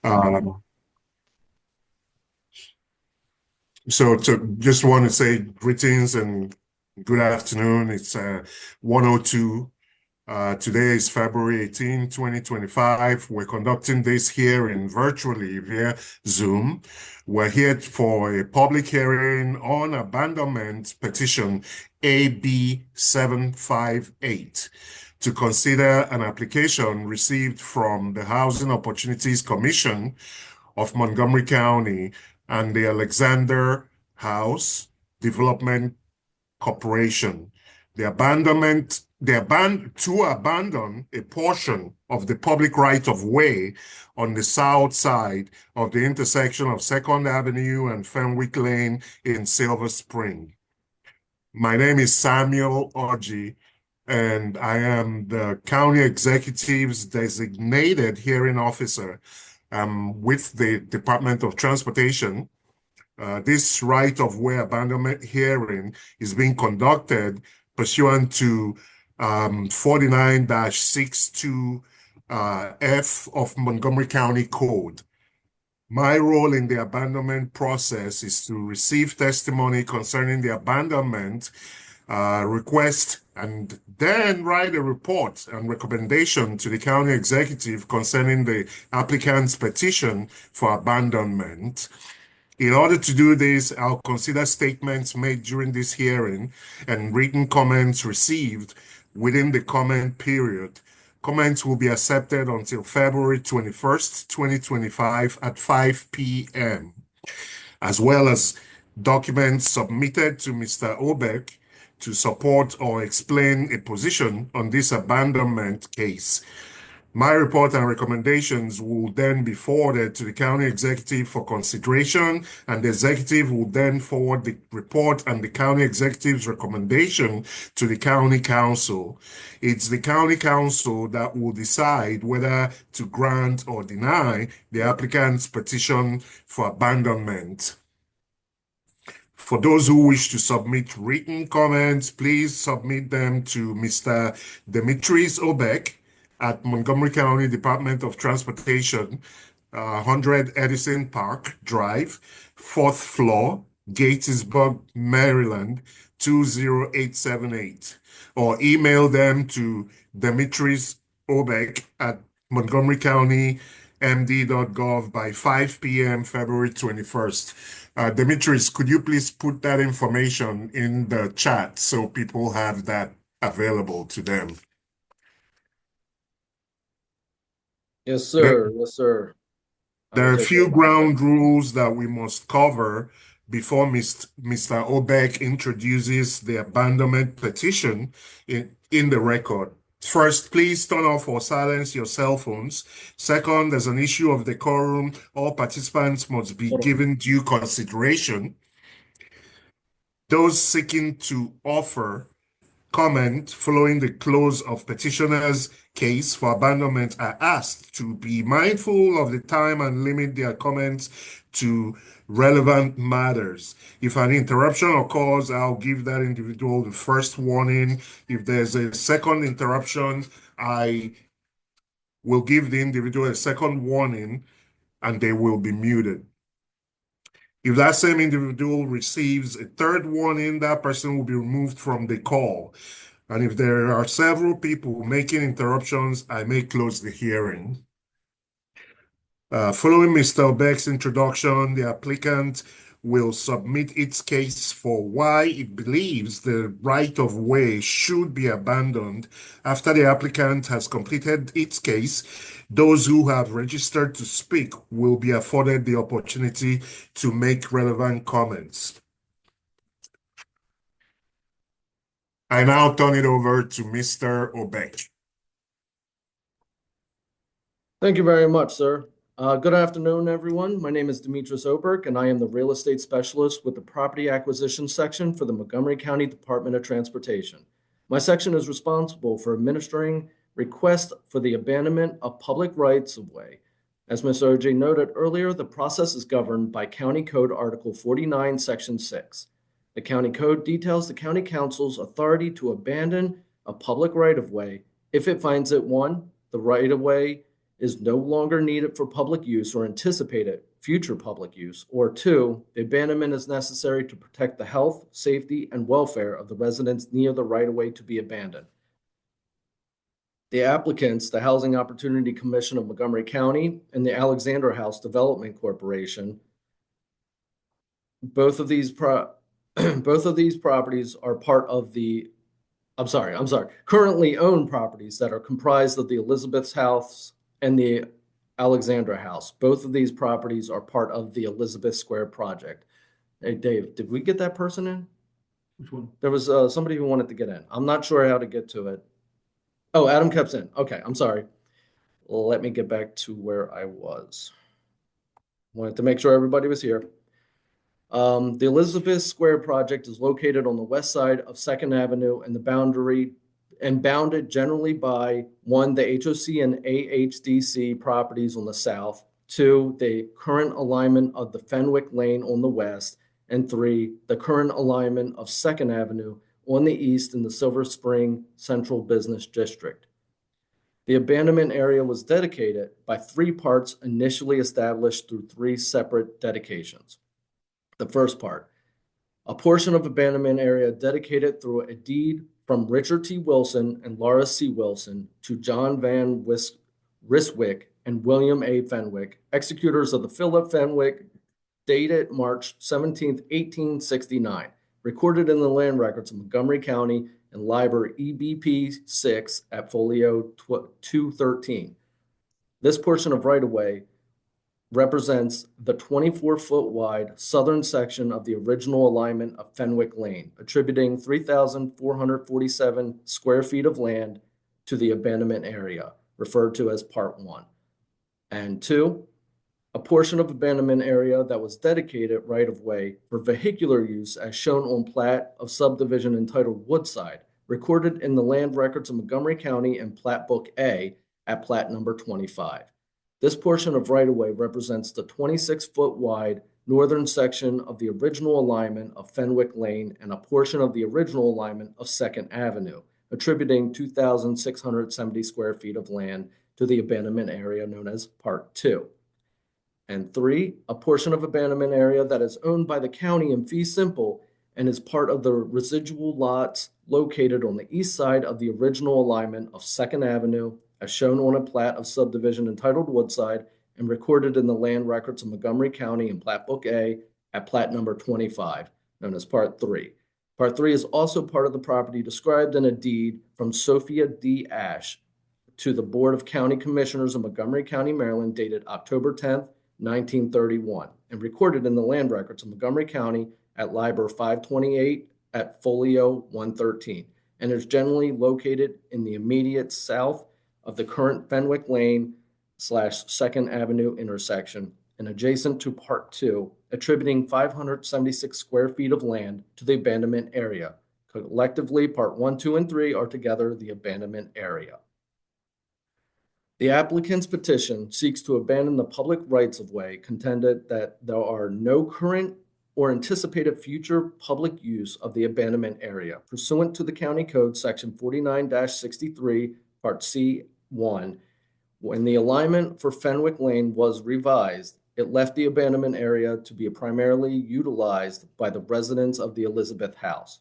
Okay. Um, so just want to say greetings and good afternoon. It's 1:02. Today is February 18, 2025. We're conducting this hearing virtually via Zoom. We're here for a public hearing on abandonment petition AB 758 to consider an application received from the Housing Opportunities Commission of Montgomery County and the Alexander House Development Corporation. To abandon a portion of the public right of way on the south side of the intersection of 2nd Avenue and Fenwick Lane in Silver Spring. My name is Samuel Orji, and I am the county executive's designated hearing officer with the Department of Transportation. This right-of-way abandonment hearing is being conducted pursuant to 49-62 F of Montgomery County Code. My role in the abandonment process is to receive testimony concerning the abandonment request and then write a report and recommendation to the county executive concerning the applicant's petition for abandonment. In order to do this, I'll consider statements made during this hearing and written comments received within the comment period. Comments will be accepted until February 21st, 2025 at 5 p.m., as well as documents submitted to Mr. Obeck to support or explain a position on this abandonment case. My report and recommendations will then be forwarded to the county executive for consideration, and the executive will then forward the report and the county executive's recommendation to the county council. It's the county council that will decide whether to grant or deny the applicant's petition for abandonment. For those who wish to submit written comments, please submit them to Mr. Demetrius Obeck at Montgomery County Department of Transportation, 100 Edison Park Drive, 4th floor, Gettysburg, Maryland, 20878, or email them to Demetrius Obeck at montgomerycountymd.gov by 5 p.m. February 21st. Demetrius, could you please put that information in the chat so people have that available to them? Yes, sir. Yes, sir. There are a few ground rules that we must cover before Mr. Obeck introduces the abandonment petition in the record. First, please turn off or silence your cell phones. Second, there's an issue of decorum. All participants must be given due consideration. Those seeking to offer comment following the close of petitioner's case for abandonment are asked to be mindful of the time and limit their comments to relevant matters. If an interruption occurs, I'll give that individual the first warning. If there's a second interruption, I will give the individual a second warning and they will be muted. If that same individual receives a third warning, that person will be removed from the call. And if there are several people making interruptions, I may close the hearing. Following Mr. Obeck's introduction, the applicant will submit its case for why it believes the right-of-way should be abandoned. After the applicant has completed its case, those who have registered to speak will be afforded the opportunity to make relevant comments. I now turn it over to Mr. Obeck. Thank you very much, sir. Good afternoon, everyone. My name is Demetrius Oberg, and I am the real estate specialist with the property acquisition section for the Montgomery County Department of Transportation. My section is responsible for administering requests for the abandonment of public rights of way. As Ms. OJ noted earlier, the process is governed by County Code Article 49, Section 6. The County Code details the County Council's authority to abandon a public right-of-way if it finds that 1, the right-of-way is no longer needed for public use or anticipated future public use, or two, the abandonment is necessary to protect the health, safety, and welfare of the residents near the right-of-way to be abandoned. The applicants, the Housing Opportunity Commission of Montgomery County and the Alexander House Development Corporation, both of these properties are part of the currently owned properties that are comprised of the Elizabeth's House and the Alexandra House. Both of these properties are part of the Elizabeth Square project. Hey, Dave, did we get that person in? Which one? There was somebody who wanted to get in. I'm not sure how to get to it. Oh, Adam Kep's in. Okay, I'm sorry. Let me get back to where I was. Wanted to make sure everybody was here. The Elizabeth Square project is located on the west side of Second Avenue and the boundary and bounded generally by one, the HOC and AHDC properties on the south, two, the current alignment of the Fenwick Lane on the west, and three, the current alignment of Second Avenue on the east in the Silver Spring Central Business District. The abandonment area was dedicated by three parts initially established through three separate dedications. The first part, a portion of abandonment area dedicated through a deed from Richard T. Wilson and Laura C. Wilson to John Van Ryswick and William A. Fenwick, executors of the Philip Fenwick, dated March 17, 1869, recorded in the land records of Montgomery County and Library EBP 6 at folio 213. This portion of right-of-way represents the 24-foot wide southern section of the original alignment of Fenwick Lane, attributing 3,447 square feet of land to the abandonment area, referred to as Part 1. And two, a portion of abandonment area that was dedicated right-of-way for vehicular use as shown on plat of subdivision entitled Woodside, recorded in the land records of Montgomery County and Plat Book A at plat number 25. This portion of right-of-way represents the 26-foot wide northern section of the original alignment of Fenwick Lane and a portion of the original alignment of Second Avenue, attributing 2,670 square feet of land to the abandonment area known as Part 2. And three, a portion of abandonment area that is owned by the county in fee simple and is part of the residual lots located on the east side of the original alignment of Second Avenue, as shown on a plat of subdivision entitled Woodside and recorded in the land records of Montgomery County in Plat Book A at plat number 25, known as Part 3. Part 3 is also part of the property described in a deed from Sophia D. Ash to the Board of County Commissioners of Montgomery County, Maryland, dated October 10th, 1931, and recorded in the land records of Montgomery County at Library 528 at folio 113, and is generally located in the immediate south of the current Fenwick Lane / Second Avenue intersection and adjacent to Part 2, attributing 576 square feet of land to the abandonment area. Collectively, Part 1, 2, and 3 are together the abandonment area. The applicant's petition seeks to abandon the public rights-of-way, contended that there are no current or anticipated future public use of the abandonment area pursuant to the County Code Section 49-63, Part C1. When the alignment for Fenwick Lane was revised, it left the abandonment area to be primarily utilized by the residents of the Elizabeth House.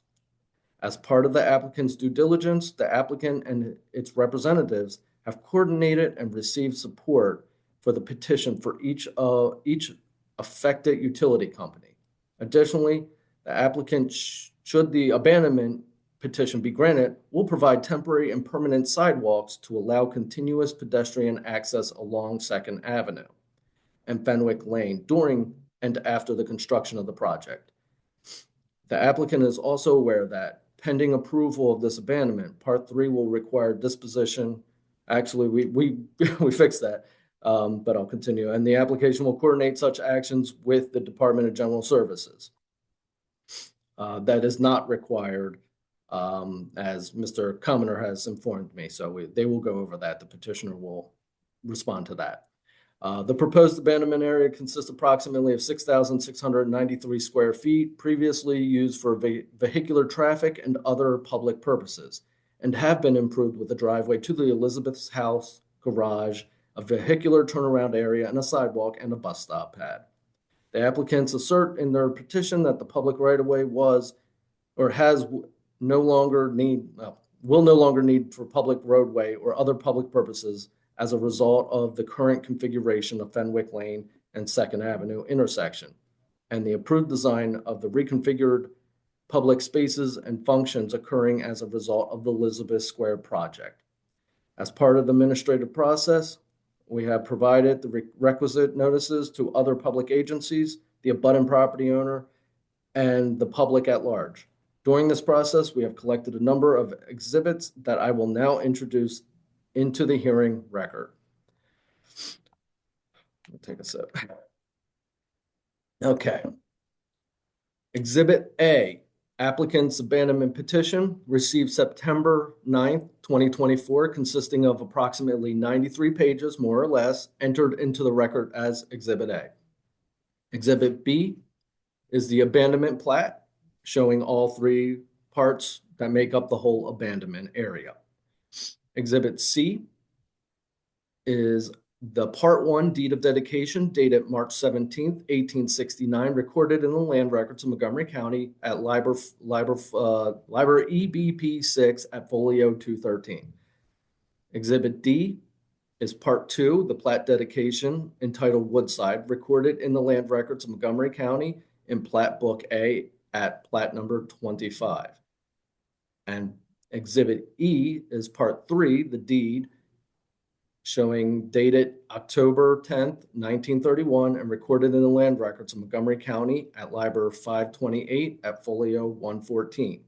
As part of the applicant's due diligence, the applicant and its representatives have coordinated and received support for the petition for each affected utility company. Additionally, the applicant, should the abandonment petition be granted, will provide temporary and permanent sidewalks to allow continuous pedestrian access along Second Avenue and Fenwick Lane during and after the construction of the project. The applicant is also aware that pending approval of this abandonment, Part 3 will require disposition. Actually, we fixed that, but I'll continue. And the application will coordinate such actions with the Department of General Services. That is not required, as Mr. Commoner has informed me. So they will go over that. The petitioner will respond to that. The proposed abandonment area consists approximately of 6,693 square feet, previously used for vehicular traffic and other public purposes, and have been improved with a driveway to the Elizabeth's house, garage, a vehicular turnaround area, and a sidewalk and a bus stop pad. The applicants assert in their petition that the public right-of-way was or has no longer need, will no longer need for public roadway or other public purposes as a result of the current configuration of Fenwick Lane and Second Avenue intersection, and the approved design of the reconfigured public spaces and functions occurring as a result of the Elizabeth Square project. As part of the administrative process, we have provided the requisite notices to other public agencies, the abutting property owner, and the public at large. During this process, we have collected a number of exhibits that I will now introduce into the hearing record. I'll take a sip. Okay. Exhibit A, applicant's abandonment petition, received September 9th, 2024, consisting of approximately 93 pages, more or less, entered into the record as Exhibit A. Exhibit B is the abandonment plat, showing all three parts that make up the whole abandonment area. Exhibit C is the Part 1 deed of dedication dated March 17th, 1869, recorded in the land records of Montgomery County at Liber EBP 6 at folio 213. Exhibit D is Part 2, the plat dedication entitled Woodside, recorded in the land records of Montgomery County in Plat Book A at plat number 25. And Exhibit E is Part 3, the deed, showing dated October 10th, 1931, and recorded in the land records of Montgomery County at Liber 528 at folio 114.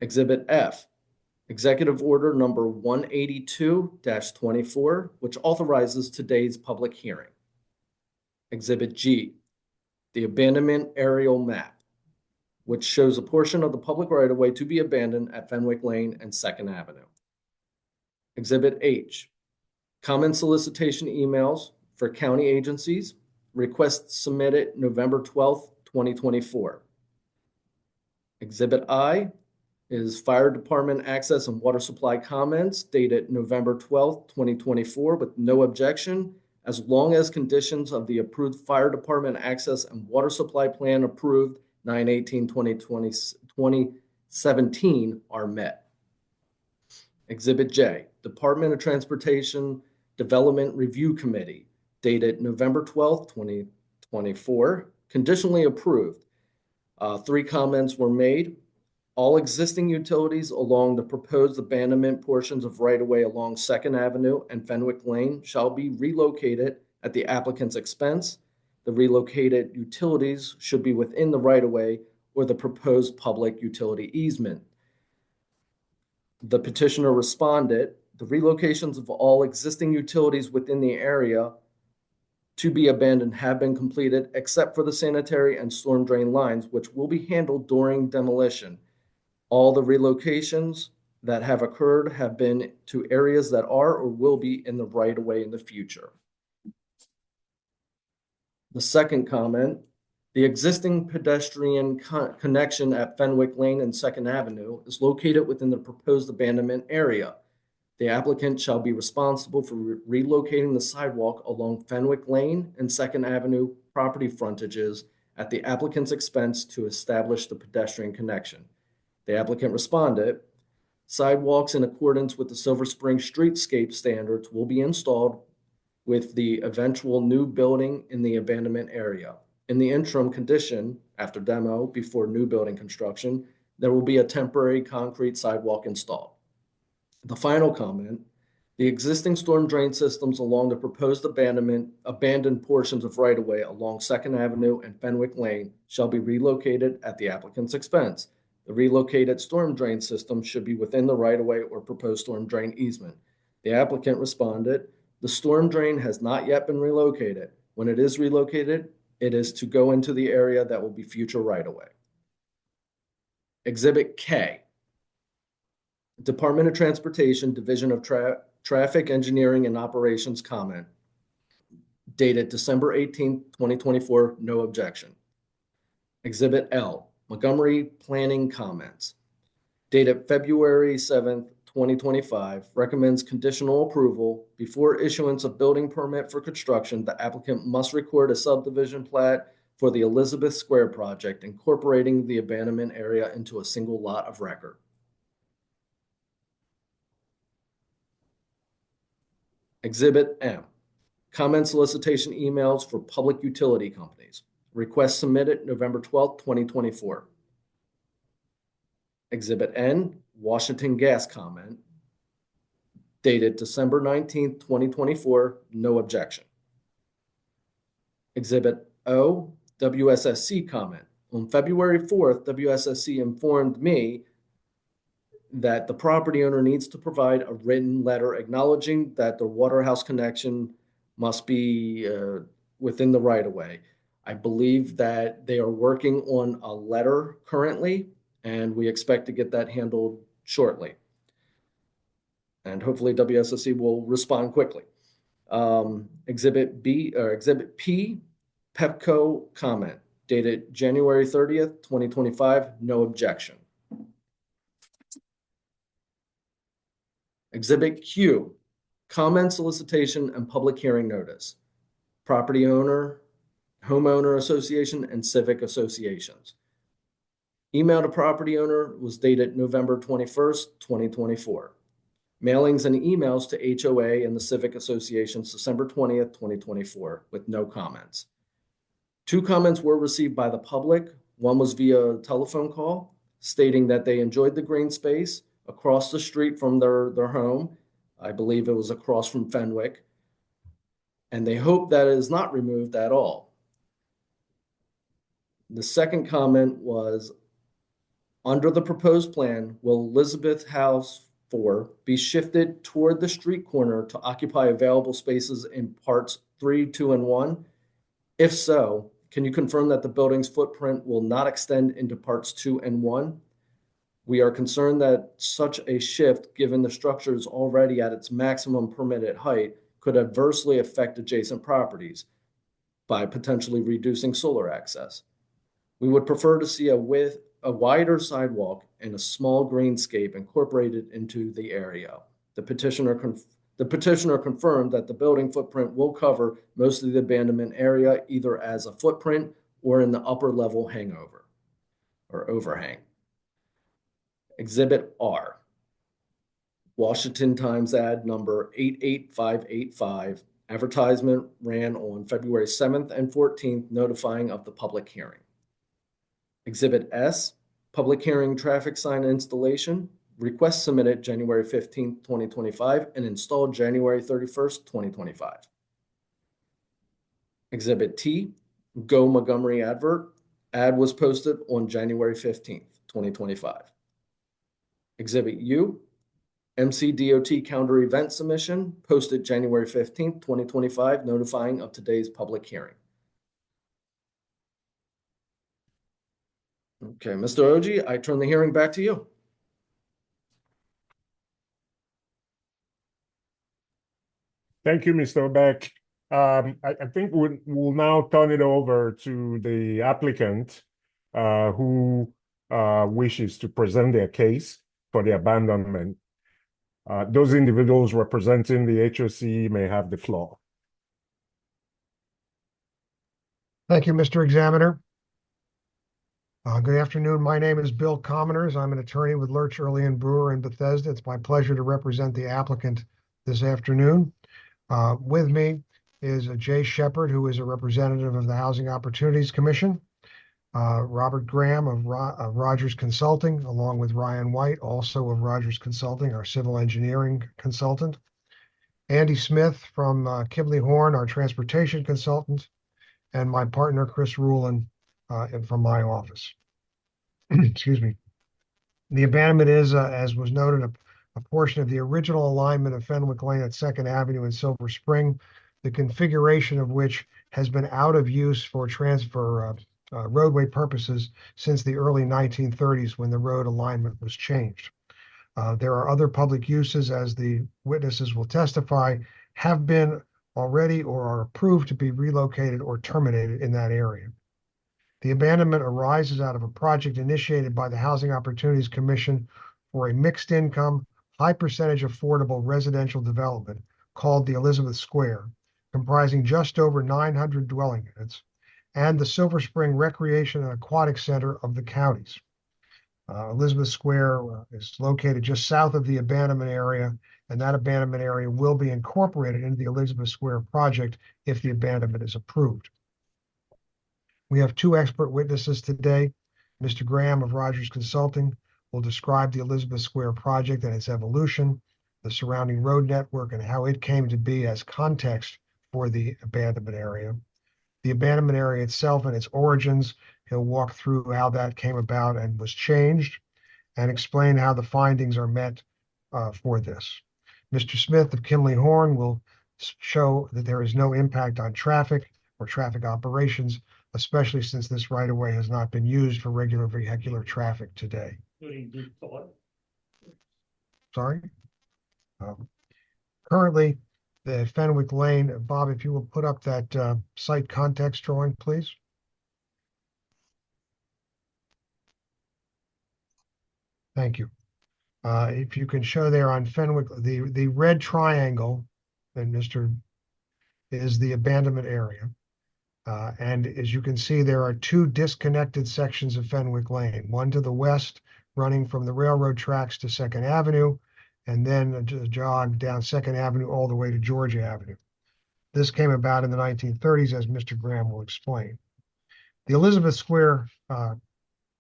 Exhibit F, Executive Order number 182-24, which authorizes today's public hearing. Exhibit G, the abandonment aerial map, which shows a portion of the public right-of-way to be abandoned at Fenwick Lane and Second Avenue. Exhibit H, common solicitation emails for county agencies, requests submitted November 12th, 2024. Exhibit I is Fire Department access and water supply comments dated November 12th, 2024, with no objection, as long as conditions of the approved Fire Department access and water supply plan approved 9/18/2017 are met. Exhibit J, Department of Transportation Development Review Committee, dated November 12th, 2024, conditionally approved. 3 comments were made. All existing utilities along the proposed abandonment portions of right-of-way along Second Avenue and Fenwick Lane shall be relocated at the applicant's expense. The relocated utilities should be within the right-of-way or the proposed public utility easement. The petitioner responded, the relocations of all existing utilities within the area to be abandoned have been completed, except for the sanitary and storm drain lines, which will be handled during demolition. All the relocations that have occurred have been to areas that are or will be in the right-of-way in the future. The second comment, the existing pedestrian connection at Fenwick Lane and Second Avenue is located within the proposed abandonment area. The applicant shall be responsible for relocating the sidewalk along Fenwick Lane and Second Avenue property frontages at the applicant's expense to establish the pedestrian connection. The applicant responded, sidewalks in accordance with the Silver Spring streetscape standards will be installed with the eventual new building in the abandonment area. In the interim condition, after demo, before new building construction, there will be a temporary concrete sidewalk installed. The final comment, the existing storm drain systems along the proposed abandoned portions of right-of-way along Second Avenue and Fenwick Lane shall be relocated at the applicant's expense. The relocated storm drain system should be within the right-of-way or proposed storm drain easement. The applicant responded, the storm drain has not yet been relocated. When it is relocated, it is to go into the area that will be future right-of-way. Exhibit K, Department of Transportation, Division of Traffic Engineering and Operations comment, dated December 18th, 2024, no objection. Exhibit L, Montgomery Planning comments, dated February 7th, 2025, recommends conditional approval. Before issuance of building permit for construction, the applicant must record a subdivision plat for the Elizabeth Square project, incorporating the abandonment area into a single lot of record. Exhibit M, comment solicitation emails for public utility companies. Request submitted November 12th, 2024. Exhibit N, Washington Gas comment, dated December 19th, 2024, no objection. Exhibit O, WSSC comment. On February 4th, WSSC informed me that the property owner needs to provide a written letter acknowledging that the water house connection must be within the right of way. I believe that they are working on a letter currently, and we expect to get that handled shortly. And hopefully WSSC will respond quickly. Exhibit P, Pepco comment, dated January 30th, 2025, no objection. Exhibit Q, comment solicitation and public hearing notice. Property owner, homeowner association, and civic associations. Email to property owner was dated November 21st, 2024. Mailings and emails to HOA and the civic associations December 20th, 2024, with no comments. 2 comments were received by the public. One was via telephone call, stating that they enjoyed the green space across the street from their home. I believe it was across from Fenwick. And they hope that it is not removed at all. The second comment was, under the proposed plan, will Elizabeth House 4 be shifted toward the street corner to occupy available spaces in parts 3, 2, and 1? If so, can you confirm that the building's footprint will not extend into parts 2 and 1? We are concerned that such a shift, given the structure is already at its maximum permitted height, could adversely affect adjacent properties by potentially reducing solar access. We would prefer to see a wider sidewalk and a small greenscape incorporated into the area. The petitioner confirmed that the building footprint will cover most of the abandonment area, either as a footprint or in the upper level hangover or overhang. Exhibit R, Washington Times ad number 88585. Advertisement ran on February 7th and 14th, notifying of the public hearing. Exhibit S, public hearing traffic sign installation. Request submitted January 15th, 2025, and installed January 31st, 2025. Exhibit T, Go Montgomery advert. Ad was posted on January 15th, 2025. Exhibit U, MCDOT calendar event submission, posted January 15th, 2025, notifying of today's public hearing. Okay, Mr. Oji, I turn the hearing back to you. Thank you, Mr. Beck. I think we'll now turn it over to the applicant who wishes to present their case for the abandonment. Those individuals representing the HOC may have the floor. Thank you, Mr. Examiner. Good afternoon. My name is Bill Commoners. I'm an attorney with Lurch, Early and Brewer in Bethesda. It's my pleasure to represent the applicant this afternoon. With me is Jay Shepard, who is a representative of the Housing Opportunities Commission. Robert Graham of Rogers Consulting, along with Ryan White, also of Rogers Consulting, our civil engineering consultant. Andy Smith from Kibley Horn, our transportation consultant, and my partner, Chris Rulin, from my office. Excuse me. The abandonment is, as was noted, a portion of the original alignment of Fenwick Lane at 2nd Avenue in Silver Spring, the configuration of which has been out of use for roadway purposes since the early 1930s when the road alignment was changed. There are other public uses, as the witnesses will testify, have been already or are approved to be relocated or terminated in that area. The abandonment arises out of a project initiated by the Housing Opportunities Commission for a mixed income, high percentage affordable residential development called the Elizabeth Square, comprising just over 900 dwelling units, and the Silver Spring Recreation and Aquatic Center of the counties. Elizabeth Square is located just south of the abandonment area, and that abandonment area will be incorporated into the Elizabeth Square project if the abandonment is approved. We have two expert witnesses today. Mr. Graham of Rogers Consulting will describe the Elizabeth Square project and its evolution, the surrounding road network, and how it came to be as context for the abandonment area. The abandonment area itself and its origins, he'll walk through how that came about and was changed, and explain how the findings are met for this. Mr. Smith of Kinley Horn will show that there is no impact on traffic or traffic operations, especially since this right-of-way has not been used for regular vehicular traffic today. Sorry? Currently, the Fenwick Lane, Bob, if you will put up that site context drawing, please. Thank you. If you can show there on Fenwick, the red triangle, and Mr. is the abandonment area. And as you can see, there are two disconnected sections of Fenwick Lane, one to the west running from the railroad tracks to Second Avenue, and then a jog down Second Avenue all the way to Georgia Avenue. This came about in the 1930s, as Mr. Graham will explain. The Elizabeth Square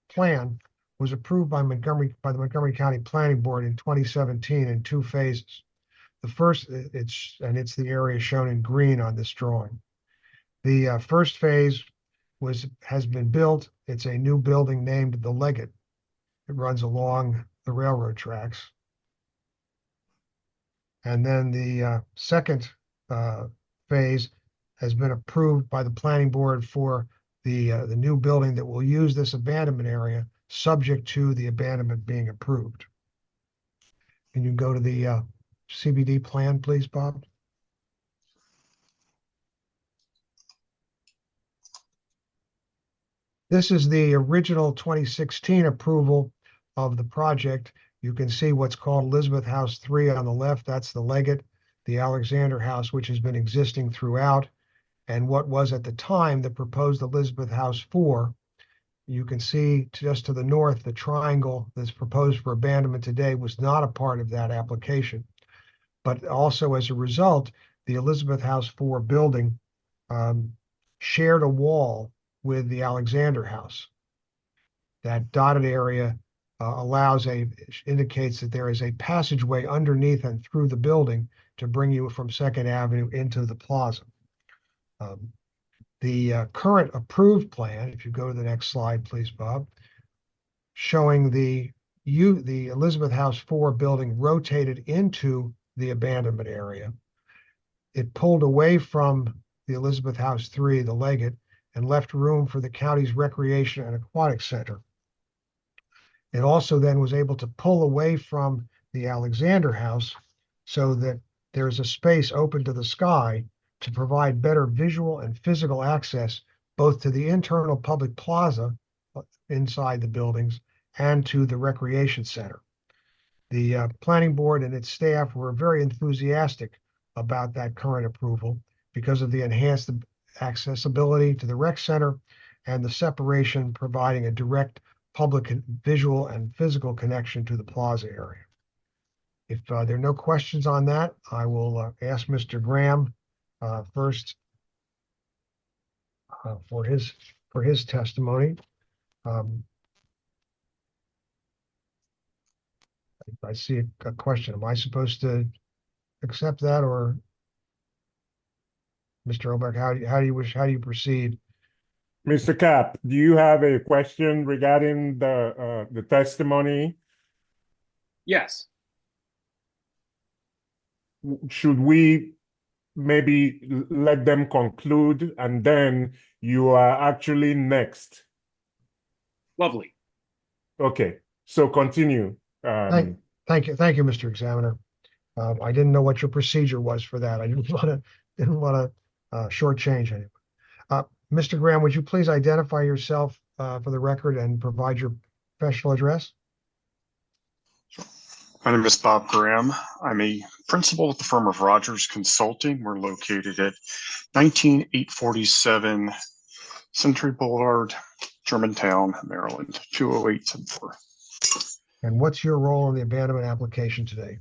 plan was approved by the Montgomery County Planning Board in 2017 in two phases. The first, it's the area shown in green on this drawing. The first phase has been built. It's a new building named the Leggett. It runs along the railroad tracks. And then the second phase has been approved by the planning board for the new building that will use this abandonment area, subject to the abandonment being approved. Can you go to the CBD plan, please, Bob? This is the original 2016 approval of the project. You can see what's called Elizabeth House 3 on the left. That's the Leggett, the Alexander House, which has been existing throughout, and what was at the time the proposed Elizabeth House 4. You can see just to the north, the triangle that's proposed for abandonment today was not a part of that application. But also as a result, the Elizabeth House 4 building shared a wall with the Alexander House. That dotted area indicates that there is a passageway underneath and through the building to bring you from Second Avenue into the plaza. The current approved plan, if you go to the next slide, please, Bob, showing the Elizabeth House 4 building rotated into the abandonment area. It pulled away from the Elizabeth House 3, the Leggett, and left room for the county's Recreation and Aquatic Center. It also then was able to pull away from the Alexander House so that there's a space open to the sky to provide better visual and physical access both to the internal public plaza inside the buildings and to the recreation center. The planning board and its staff were very enthusiastic about that current approval because of the enhanced accessibility to the rec center and the separation providing a direct public visual and physical connection to the plaza area. If there are no questions on that, I will ask Mr. Graham first for his testimony. I see a question. Am I supposed to accept that, or Mr. Oberg, how do you proceed? Mr. Cap, do you have a question regarding the testimony? Yes. Should we maybe let them conclude and then you are actually next? Lovely. Okay, so continue. Thank you, Mr. Examiner. I didn't know what your procedure was for that. I didn't want to shortchange anyone. Mr. Graham, would you please identify yourself for the record and provide your professional address? My name is Bob Graham. I'm a principal with the firm of Rogers Consulting. We're located at 19847 Century Boulevard, Germantown, Maryland, 20874. And what's your role in the abandonment application today?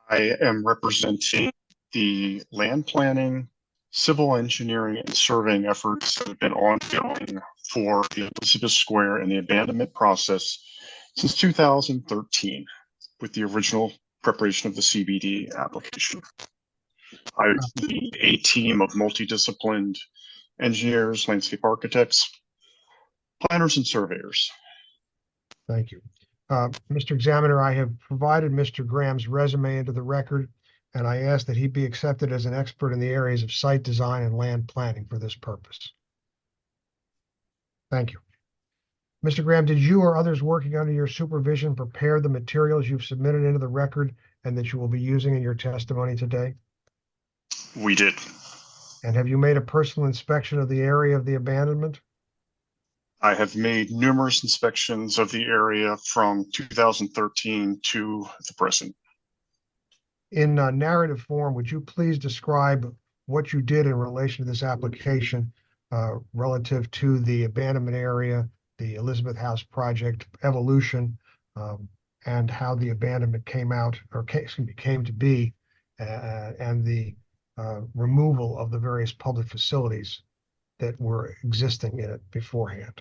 I am representing the land planning, civil engineering, and surveying efforts that have been ongoing for the Elizabeth Square and the abandonment process since 2013, with the original preparation of the CBD application. I lead a team of multidisciplined engineers, landscape architects, planners, and surveyors. Thank you. Mr. Examiner, I have provided Mr. Graham's resume into the record, and I ask that he be accepted as an expert in the areas of site design and land planning for this purpose. Thank you. Mr. Graham, did you or others working under your supervision prepare the materials you've submitted into the record and that you will be using in your testimony today? We did. And have you made a personal inspection of the area of the abandonment? I have made numerous inspections of the area from 2013 to the present. In narrative form, would you please describe what you did in relation to this application relative to the abandonment area, the Elizabeth House project evolution, and how the abandonment came to be, and the removal of the various public facilities that were existing in it beforehand?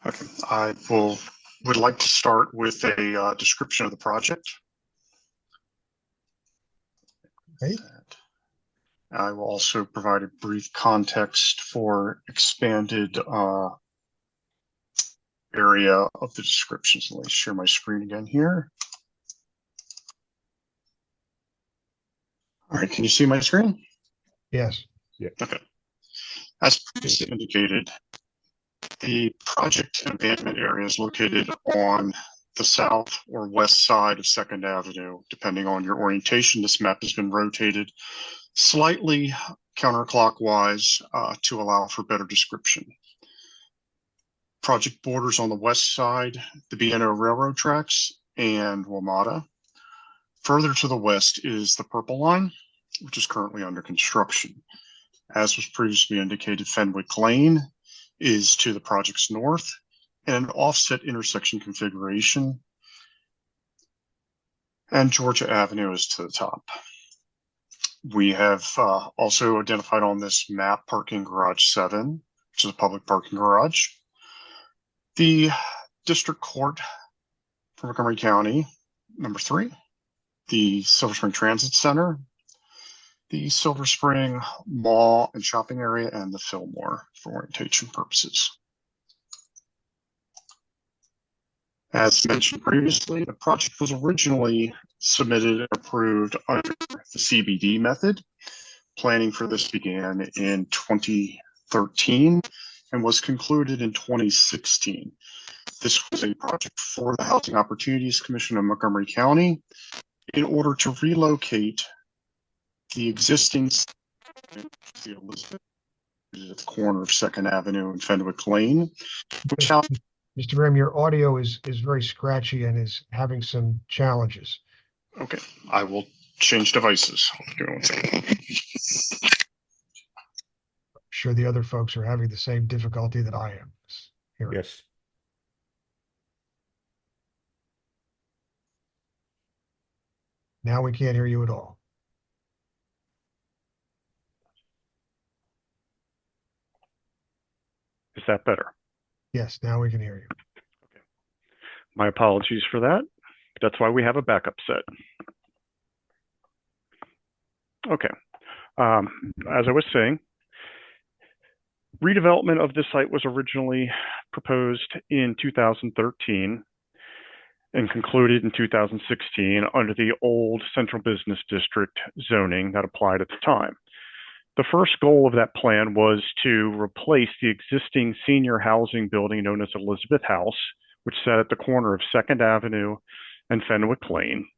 Okay, would like to start with a description of the project. Okay. I will also provide a brief context for expanded area of the description. So let me share my screen again here. All right, can you see my screen? Yes. Yeah. Okay. As previously indicated, the project abandonment area is located on the south or west side of 2nd Avenue, depending on your orientation. This map has been rotated slightly counterclockwise to allow for better description. Project borders on the west side, the B&O Railroad tracks and WMATA. Further to the west is the Purple Line, which is currently under construction. As was previously indicated, Fenwick Lane is to the project's north, and an offset intersection configuration. And Georgia Avenue is to the top. We have also identified on this map parking garage 7, which is a public parking garage. The district court for Montgomery County, number 3. The Silver Spring Transit Center, the Silver Spring Mall and Shopping Area, and the Fillmore for orientation purposes. As mentioned previously, the project was originally submitted and approved under the CBD method. Planning for this began in 2013 and was concluded in 2016. This was a project for the Housing Opportunities Commission of Montgomery County in order to relocate the existing the Elizabeth at the corner of 2nd Avenue and Fenwick Lane, which Mr. Graham, your audio is very scratchy and is having some challenges. Okay, I will change devices. Give me one second. I'm sure the other folks are having the same difficulty that I am. Here. Yes. Now we can't hear you at all. Is that better? Yes, now we can hear you. Okay. My apologies for that. That's why we have a backup set. Okay. As I was saying, redevelopment of this site was originally proposed in 2013 and concluded in 2016 under the old Central Business District zoning that applied at the time. The first goal of that plan was to replace the existing senior housing building known as Elizabeth House, which sat at the corner of 2nd Avenue and Fenwick Lane,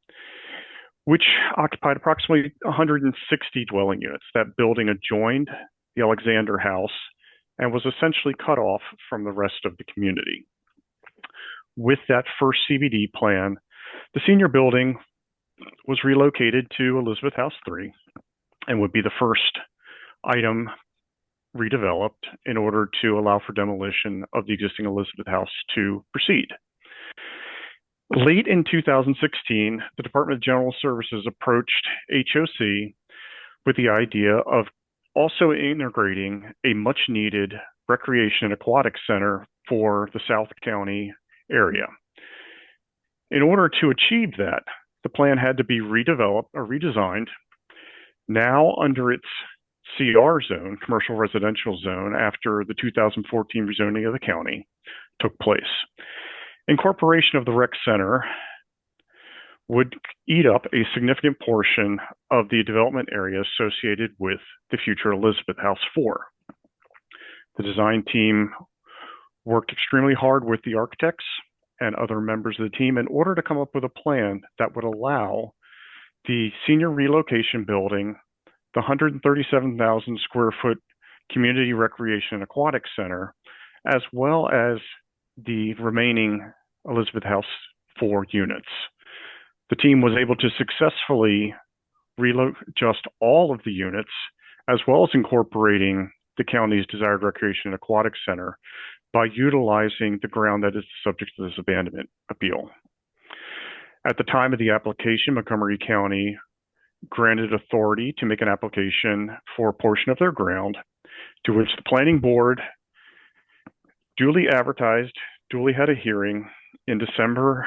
which occupied approximately 160 dwelling units. That building adjoined the Alexander House and was essentially cut off from the rest of the community. With that first CBD plan, The senior building was relocated to Elizabeth House 3 and would be the first item redeveloped in order to allow for demolition of the existing Elizabeth House to proceed. Late in 2016, the Department of General Services approached HOC with the idea of also integrating a much-needed recreation and aquatic center for the South County area. In order to achieve that, the plan had to be redeveloped or redesigned, now under its CR zone, commercial residential zone, after the 2014 rezoning of the county took place. Incorporation of the rec center would eat up a significant portion of the development area associated with the future Elizabeth House 4. The design team worked extremely hard with the architects and other members of the team in order to come up with a plan that would allow the senior relocation building, the 137,000 square foot community recreation and aquatic center, as well as the remaining Elizabeth House 4 units. The team was able to successfully adjust all of the units, as well as incorporating the county's desired recreation and aquatic center by utilizing the ground that is the subject of this abandonment appeal. At the time of the application, Montgomery County granted authority to make an application for a portion of their ground, to which the planning board duly advertised, duly had a hearing in November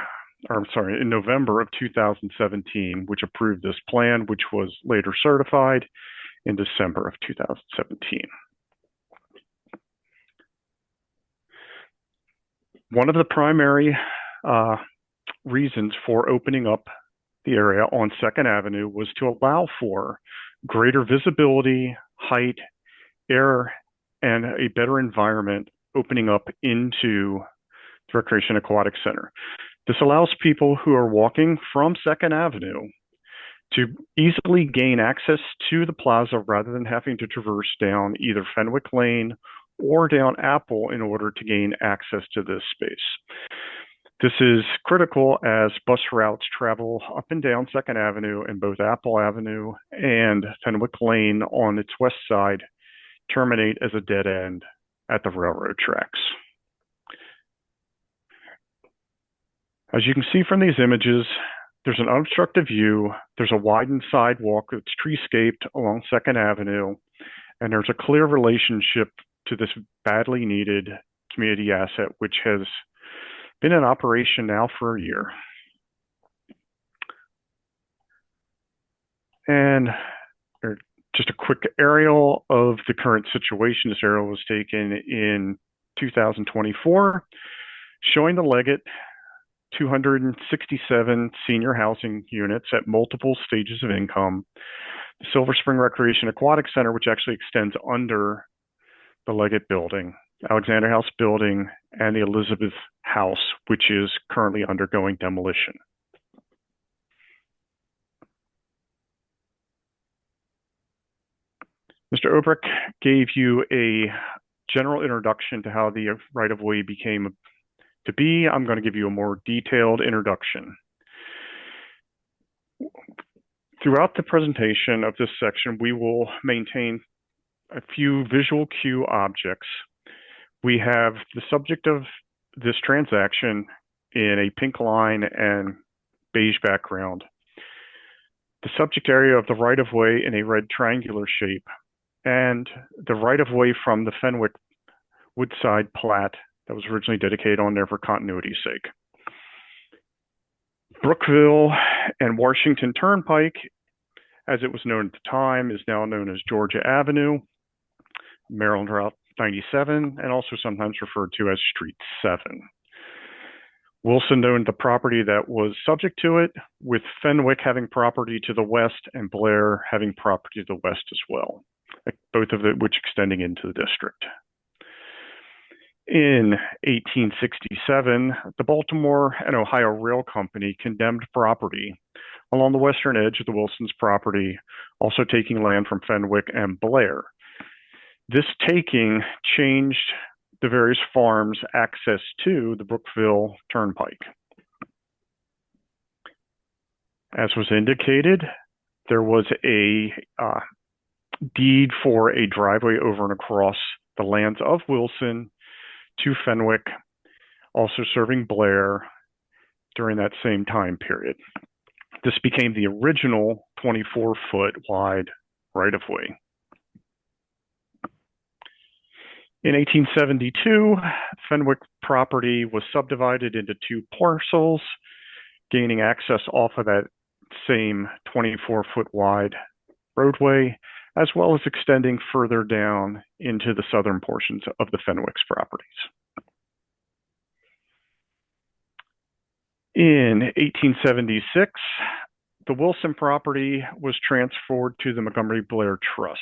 of 2017, which approved this plan, which was later certified in December of 2017. One of the primary reasons for opening up the area on 2nd Avenue was to allow for greater visibility, height, air, and a better environment opening up into the Recreation Aquatic Center. This allows people who are walking from 2nd Avenue to easily gain access to the plaza rather than having to traverse down either Fenwick Lane or down Apple in order to gain access to this space. This is critical as bus routes travel up and down 2nd Avenue, and both Apple Avenue and Fenwick Lane on its west side terminate as a dead end at the railroad tracks. As you can see from these images, there's an unobstructed view, there's a widened sidewalk that's treescaped along 2nd Avenue, and there's a clear relationship to this badly needed community asset, which has been in operation now for a year. And just a quick aerial of the current situation. This aerial was taken in 2024, showing the Leggett 267 senior housing units at multiple stages of income, the Silver Spring Recreation Aquatic Center, which actually extends under the Leggett building, Alexander House building, and the Elizabeth House, which is currently undergoing demolition. Mr. Obrick gave you a general introduction to how the right-of-way became to be. I'm going to give you a more detailed introduction. Throughout the presentation of this section, we will maintain a few visual cue objects. We have the subject of this transaction in a pink line and beige background, the subject area of the right-of-way in a red triangular shape, and the right-of-way from the Fenwick Woodside plat that was originally dedicated on there for continuity's sake. Brookville and Washington Turnpike, as it was known at the time, is now known as Georgia Avenue, Maryland Route 97, and also sometimes referred to as Street 7. Wilson owned the property that was subject to it, with Fenwick having property to the west and Blair having property to the west as well, both of which extending into the district. In 1867, the Baltimore and Ohio Rail Company condemned property along the western edge of the Wilson's property, also taking land from Fenwick and Blair. This taking changed the various farms' access to the Brookville Turnpike. As was indicated, there was a deed for a driveway over and across the lands of Wilson to Fenwick, also serving Blair during that same time period. This became the original 24-foot wide right-of-way. In 1872, Fenwick property was subdivided into two parcels, gaining access off of that same 24-foot wide roadway, as well as extending further down into the southern portions of the Fenwick's properties. In 1876, the Wilson property was transferred to the Montgomery Blair Trust,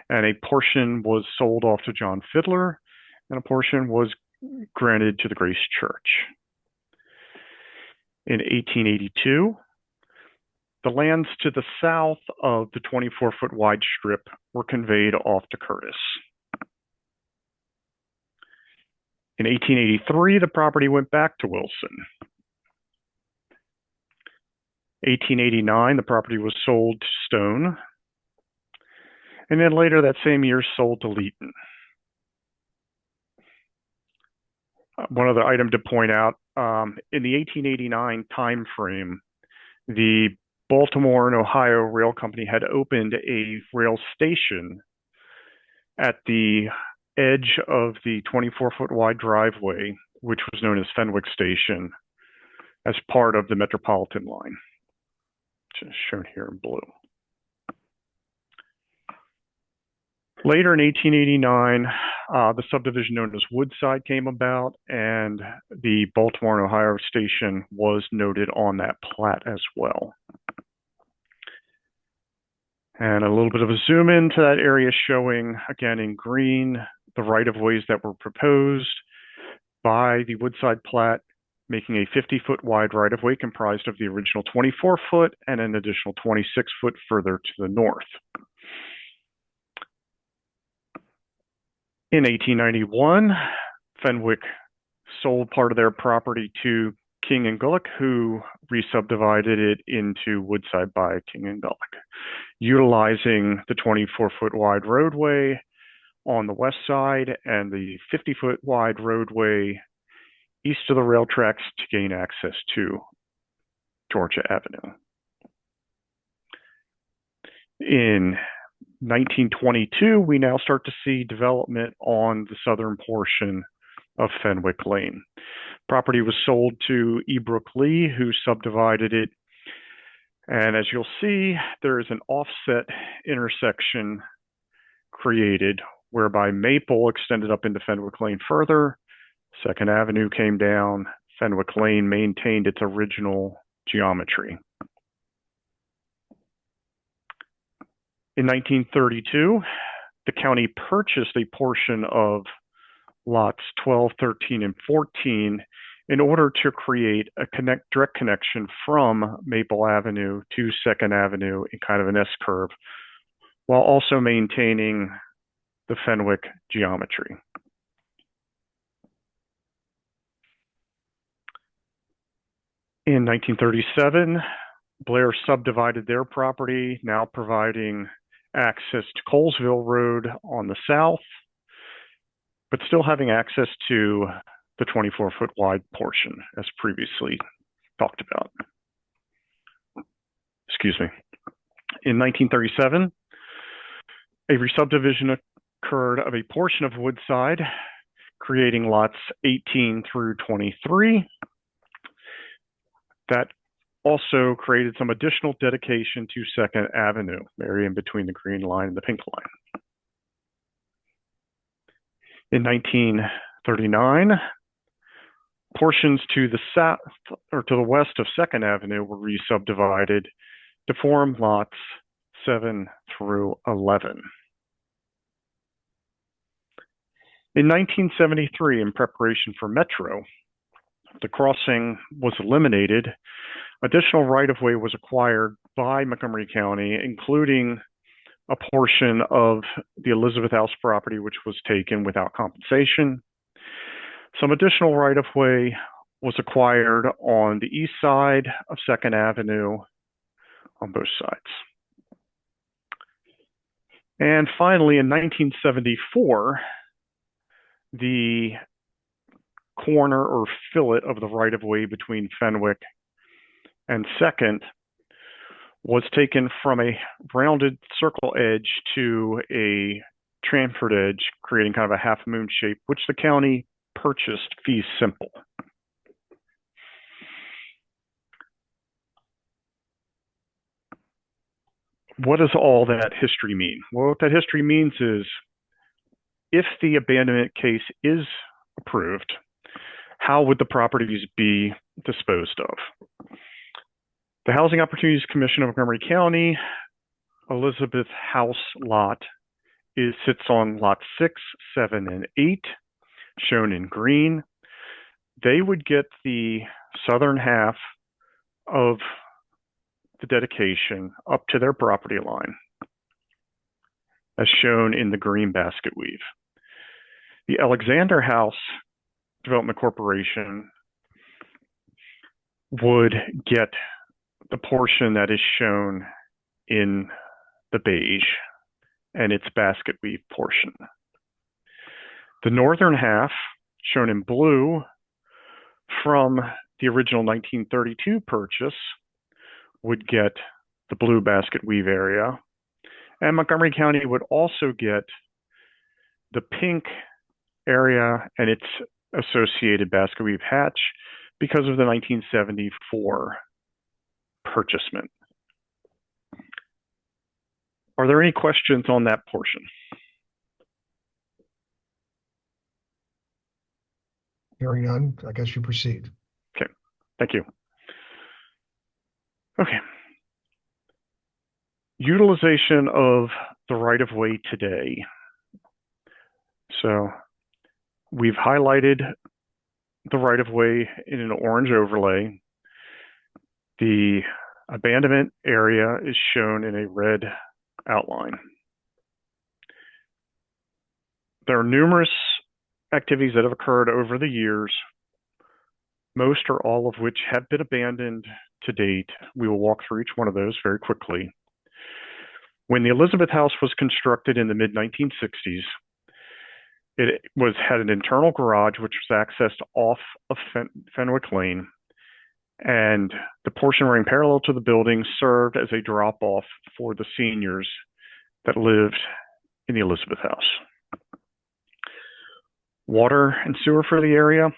and a portion was sold off to John Fiddler, and a portion was granted to the Grace Church. In 1882, the lands to the south of the 24-foot wide strip were conveyed off to Curtis. In 1883, the property went back to Wilson. 1889, the property was sold to Stone, and then later that same year sold to Leeton. One other item to point out, in the 1889 timeframe, the Baltimore and Ohio Rail Company had opened a rail station at the edge of the 24-foot wide driveway, which was known as Fenwick Station, as part of the Metropolitan line, which is shown here in blue. Later in 1889, the subdivision known as Woodside came about, and the Baltimore and Ohio station was noted on that plat as well. And a little bit of a zoom into that area showing, again in green, the right-of-ways that were proposed by the Woodside plat, making a 50-foot wide right-of-way comprised of the original 24-foot and an additional 26-foot further to the north. In 1891, Fenwick sold part of their property to King and Gullick, who re-subdivided it into Woodside by King and Gullick, utilizing the 24-foot wide roadway on the west side and the 50-foot wide roadway east of the rail tracks to gain access to Georgia Avenue. In 1922, we now start to see development on the southern portion of Fenwick Lane. Property was sold to E. Brooke Lee, who subdivided it. And as you'll see, there is an offset intersection created whereby Maple extended up into Fenwick Lane further. 2nd Avenue came down. Fenwick Lane maintained its original geometry. In 1932, the county purchased a portion of lots 12, 13, and 14 in order to create a direct connection from Maple Avenue to 2nd Avenue in kind of an S-curve, while also maintaining the Fenwick geometry. In 1937, Blair subdivided their property, now providing access to Colesville Road on the south, but still having access to the 24-foot wide portion, as previously talked about. Excuse me. In 1937, a re-subdivision occurred of a portion of Woodside, creating lots 18 through 23. That also created some additional dedication to 2nd Avenue, area in between the green line and the pink line. In 1939, portions to the south or to the west of 2nd Avenue were re-subdivided to form lots 7 through 11. In 1973, in preparation for Metro, the crossing was eliminated. Additional right-of-way was acquired by Montgomery County, including a portion of the Elizabeth House property, which was taken without compensation. Some additional right-of-way was acquired on the east side of 2nd Avenue on both sides. And finally, in 1974, the corner or fillet of the right-of-way between Fenwick and 2nd was taken from a rounded circle edge to a chamfered edge, creating kind of a half moon shape, which the county purchased fee simple. What does all that history mean? Well, what that history means is if the abandonment case is approved, how would the properties be disposed of? The Housing Opportunities Commission of Montgomery County, Elizabeth House lot sits on lot 6, 7, and 8, shown in green. They would get the southern half of the dedication up to their property line, as shown in the green basket weave. The Alexander House Development Corporation would get the portion that is shown in the beige and its basket weave portion. The northern half, shown in blue, from the original 1932 purchase, would get the blue basket weave area. And Montgomery County would also get the pink area and its associated basket weave hatch because of the 1974 purchasement. Are there any questions on that portion? Hearing none, I guess you proceed. Okay, thank you. Okay. Utilization of the right-of-way today. So we've highlighted the right-of-way in an orange overlay. The abandonment area is shown in a red outline. There are numerous activities that have occurred over the years, most or all of which have been abandoned to date. We will walk through each one of those very quickly. When the Elizabeth House was constructed in the mid-1960s, it had an internal garage which was accessed off of Fenwick Lane, and the portion running parallel to the building served as a drop-off for the seniors that lived in the Elizabeth House. Water and sewer for the area.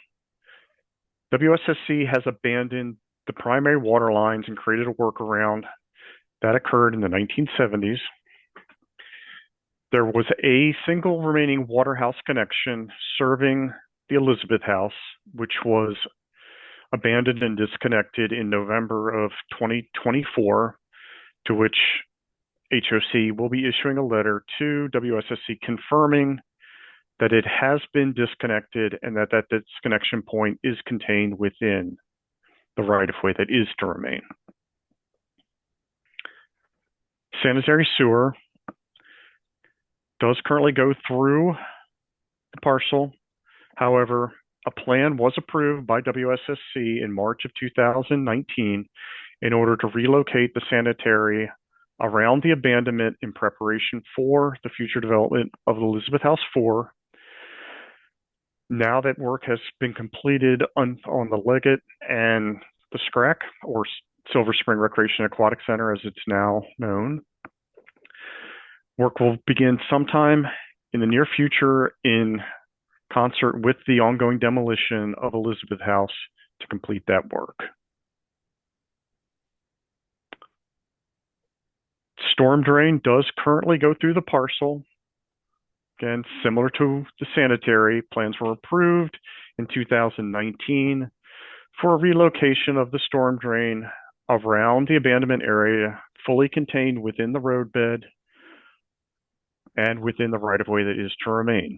WSSC has abandoned the primary water lines and created a workaround that occurred in the 1970s. There was a single remaining water house connection serving the Elizabeth House, which was abandoned and disconnected in November of 2024, to which HOC will be issuing a letter to WSSC confirming that it has been disconnected and that that disconnection point is contained within the right-of-way that is to remain. Sanitary sewer does currently go through the parcel. However, a plan was approved by WSSC in March of 2019 in order to relocate the sanitary around the abandonment in preparation for the future development of Elizabeth House 4. Now that work has been completed on the Leggett and the SCRAC, or Silver Spring Recreation Aquatic Center as it's now known, work will begin sometime in the near future in concert with the ongoing demolition of Elizabeth House to complete that work. Storm drain does currently go through the parcel. Again, similar to the sanitary, plans were approved in 2019 for a relocation of the storm drain around the abandonment area, fully contained within the roadbed and within the right-of-way that is to remain.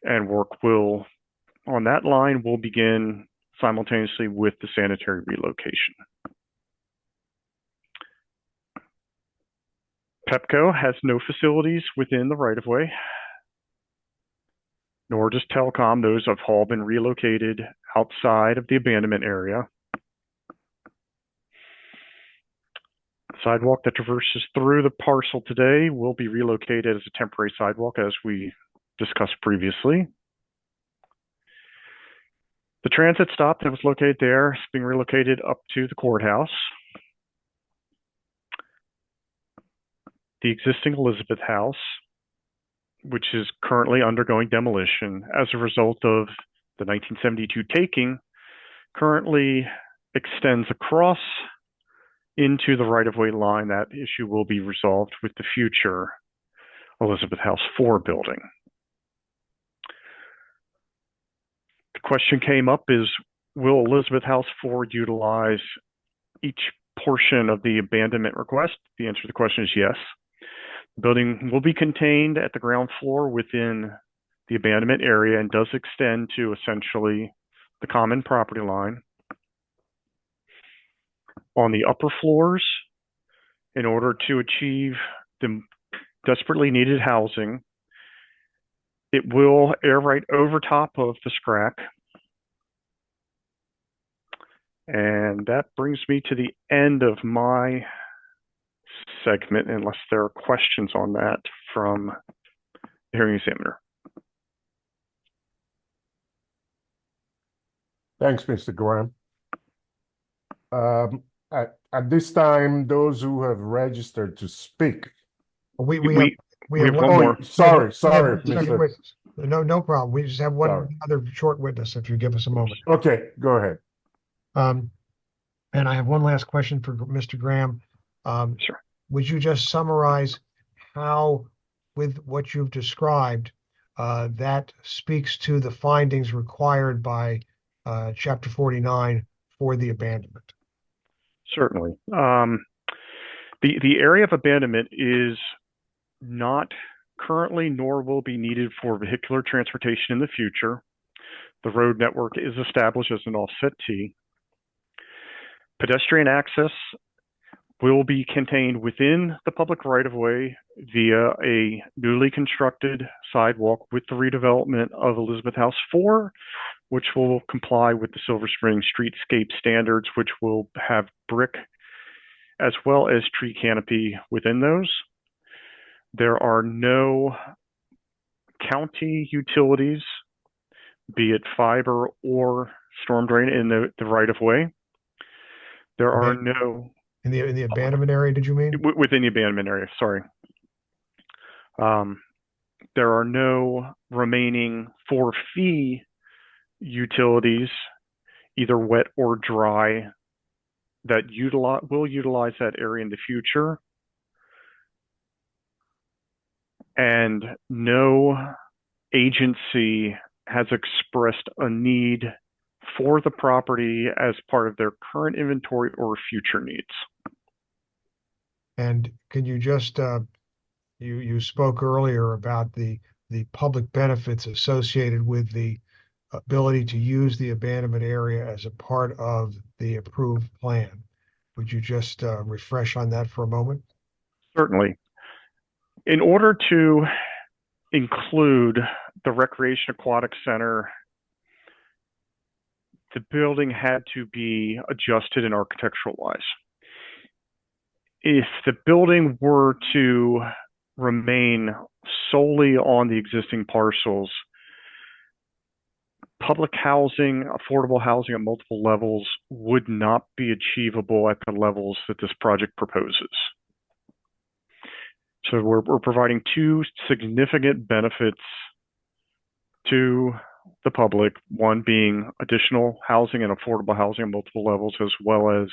And work on that line will begin simultaneously with the sanitary relocation. Pepco has no facilities within the right-of-way, nor does Telecom. Those have all been relocated outside of the abandonment area. The sidewalk that traverses through the parcel today will be relocated as a temporary sidewalk, as we discussed previously. The transit stop that was located there is being relocated up to the courthouse. The existing Elizabeth House, which is currently undergoing demolition as a result of the 1972 taking, currently extends across into the right-of-way line. That issue will be resolved with the future Elizabeth House 4 building. The question came up is, will Elizabeth House 4 utilize each portion of the abandonment request? The answer to the question is yes. The building will be contained at the ground floor within the abandonment area and does extend to essentially the common property line. On the upper floors, in order to achieve the desperately needed housing, it will air right over top of the SCRAC. And that brings me to the end of my segment, unless there are questions on that from the hearing examiner. Thanks, Mr. Graham. At this time, those who have registered to speak. We We have have one Oh, more. sorry, second Mr. witness. No problem. We just have one Sorry. other short witness, if you give us a moment. Okay, go ahead. And I have one last question for Mr. Graham. Sure. Would you just summarize how, with what you've described, that speaks to the findings required by Chapter 49 for the abandonment? Certainly. The area of abandonment is not currently nor will be needed for vehicular transportation in the future. The road network is established as an offset T. Pedestrian access will be contained within the public right-of-way via a newly constructed sidewalk with the redevelopment of Elizabeth House 4, which will comply with the Silver Spring streetscape standards, which will have brick as well as tree canopy within those. There are no county utilities, be it fiber or storm drain, in the right-of-way. There are no... In the abandonment area, did you mean? Within the abandonment area, sorry. There are no remaining for-fee utilities, either wet or dry, that will utilize that area in the future. And no agency has expressed a need for the property as part of their current inventory or future needs. And can you just, you spoke earlier about the public benefits associated with the ability to use the abandonment area as a part of the approved plan. Would you just refresh on that for a moment? Certainly. In order to include the Recreation Aquatic Center, the building had to be adjusted in architectural wise. If the building were to remain solely on the existing parcels, public housing, affordable housing at multiple levels would not be achievable at the levels that this project proposes. So we're providing two significant benefits to the public, one being additional housing and affordable housing at multiple levels, as well as